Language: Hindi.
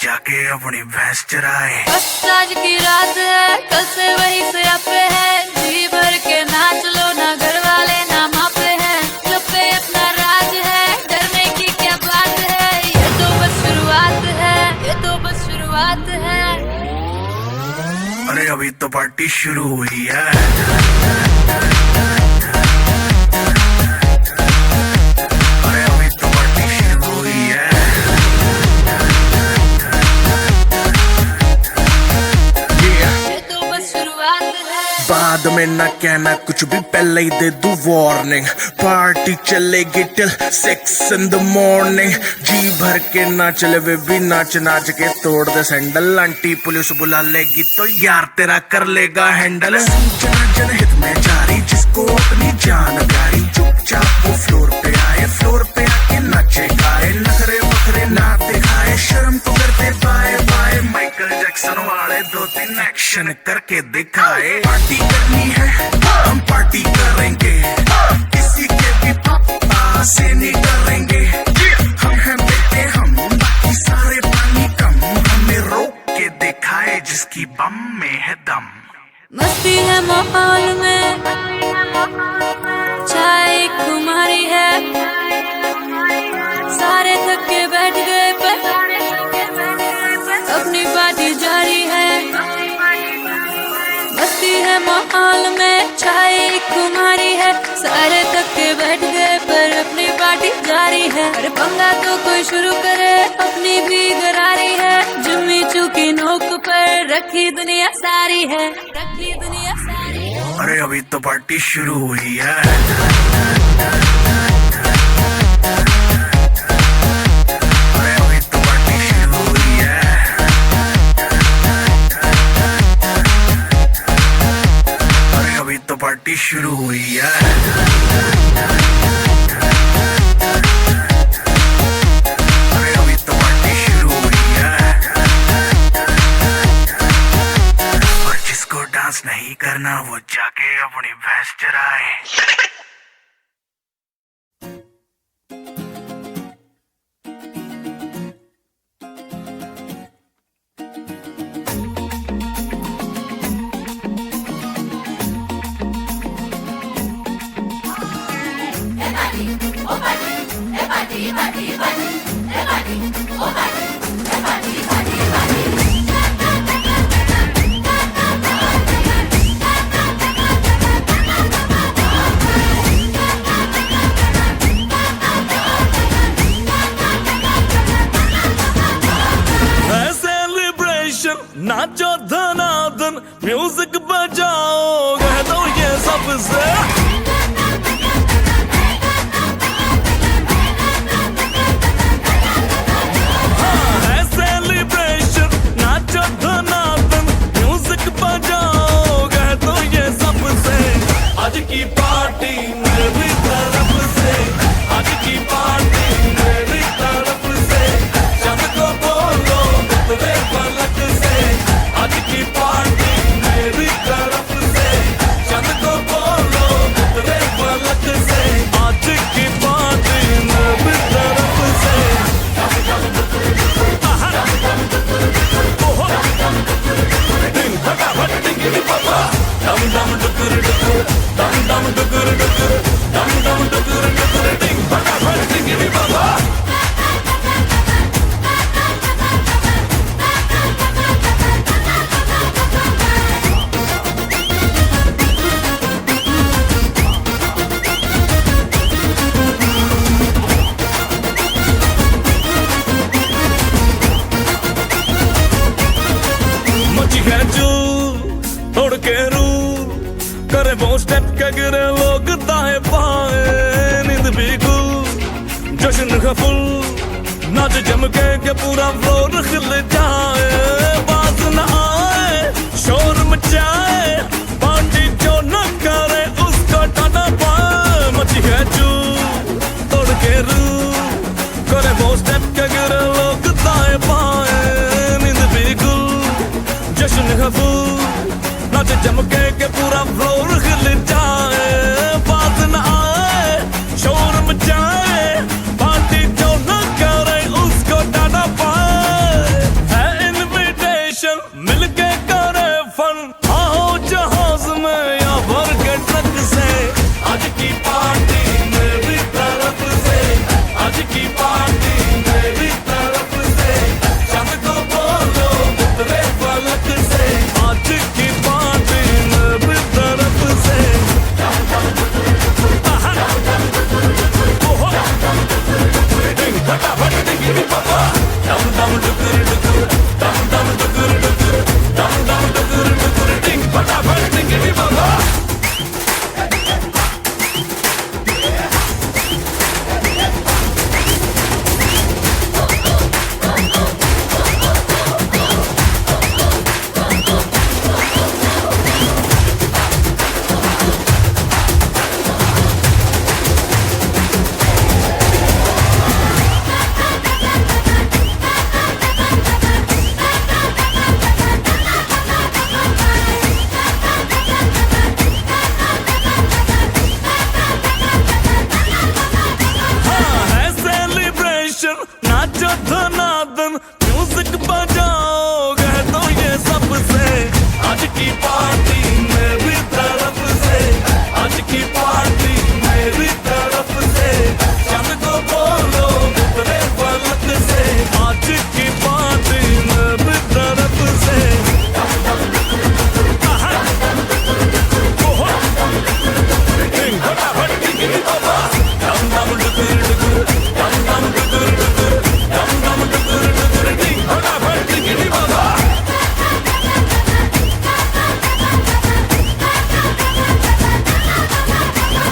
जाके अपनी भैंस चराए। बस आज की रात है, कल से वही से आपे है, जी भर के नाच लो, ना घर वाले ना मापे हैं, लब पे अपना राज है, डरने की क्या बात है, ये तो बस शुरुआत है, ये तो बस शुरुआत है। अरे अभी तो पार्टी शुरू हुई है। बाद में ना कहना कुछ भी, पहले ही दे दूं वार्निंग। पार्टी चलेगी टिल 6 in the morning। जी भर के ना चले वे भी नाच नाच के तोड़ दे सैंडल। आंटी पुलिस बुला लेगी तो यार तेरा कर लेगा हैंडल। जनहित में जारी जिसको अपनी जान प्यारी, चुपचाप वो फ्लोर पे आए, फ्लोर पे आके नाचे गाए, नखरे वखरे ना दिखाए, शर्म तो करते बाय बाय। माइकल जैक्सन वाले 2-3 एक्शन करके दिखाए। पार्टी करनी है हम पार्टी करेंगे, किसी के भी पापा से नहीं डरेंगे। हम हैं बेटे हम, बाकी सारे पानी कम, हमें रोक के दिखाए जिसकी बम में है दम। मस्ती है माहौल में, चाय खुमारी है, सारे थक के बैठ गए पर अपनी पार्टी जारी है। मस्ती है माहौल में, चाय खुमारी है, सारे थक के बैठ गए पर अपनी पार्टी जारी है। अरे पंगा तो कोई शुरू करे, अपनी भी गरारी है, जुम्मी चूकी नोक पर रखी दुनिया सारी है, रखी दुनिया सारी है। अरे अभी तो पार्टी शुरू हुई है। अरे अभी तो पार्टी शुरू हुई है। अरे अभी तो पार्टी शुरू हुई है। अरे अभी तो पार्टी शुरू हुई है। और जिसको डांस नहीं करना वो जाके अपनी भैंस चराए। नाचो धनाधन, म्यूजिक बजाओ, कह दो ये सबसे। हाँ है सेलिब्रेशन, नाचो धनाधन, म्यूजिक बजाओ, कह दो ये सबसे। आज की पार्टी मेरी तरफ से, आज की पार्टी मेरी तरफ से, सबको बोलो तेरे पलक से। आज की पार्टी मेरी तरफ से, सबको बोलो तेरे पलक से। आज की पार्टी मेरी तरफ से। दिन फटाफट टिकरी पापा, दम दम डुकुर डुकुर, दम दम डुकुर डुकुर, दम दम डुकुर डुकुर, दिन फटाफट टिकरी पापा। तोड़ के रू करे वो स्टेप के गिरे लोग दाएं बाएं, नींद भी गुल जश्न का फुल, नाच जम के पूरा फ्लोर खिल जाए। बात न आए शोर मचाए, पार्टी जो न करे उसको टाटा पाए। मची है चू तोड़ के रू करे वो स्टेप के गिरे लोग दाएं बाएं, नींद भी गुल जश्न का फुल, नाच जम के पूरा फ्लोर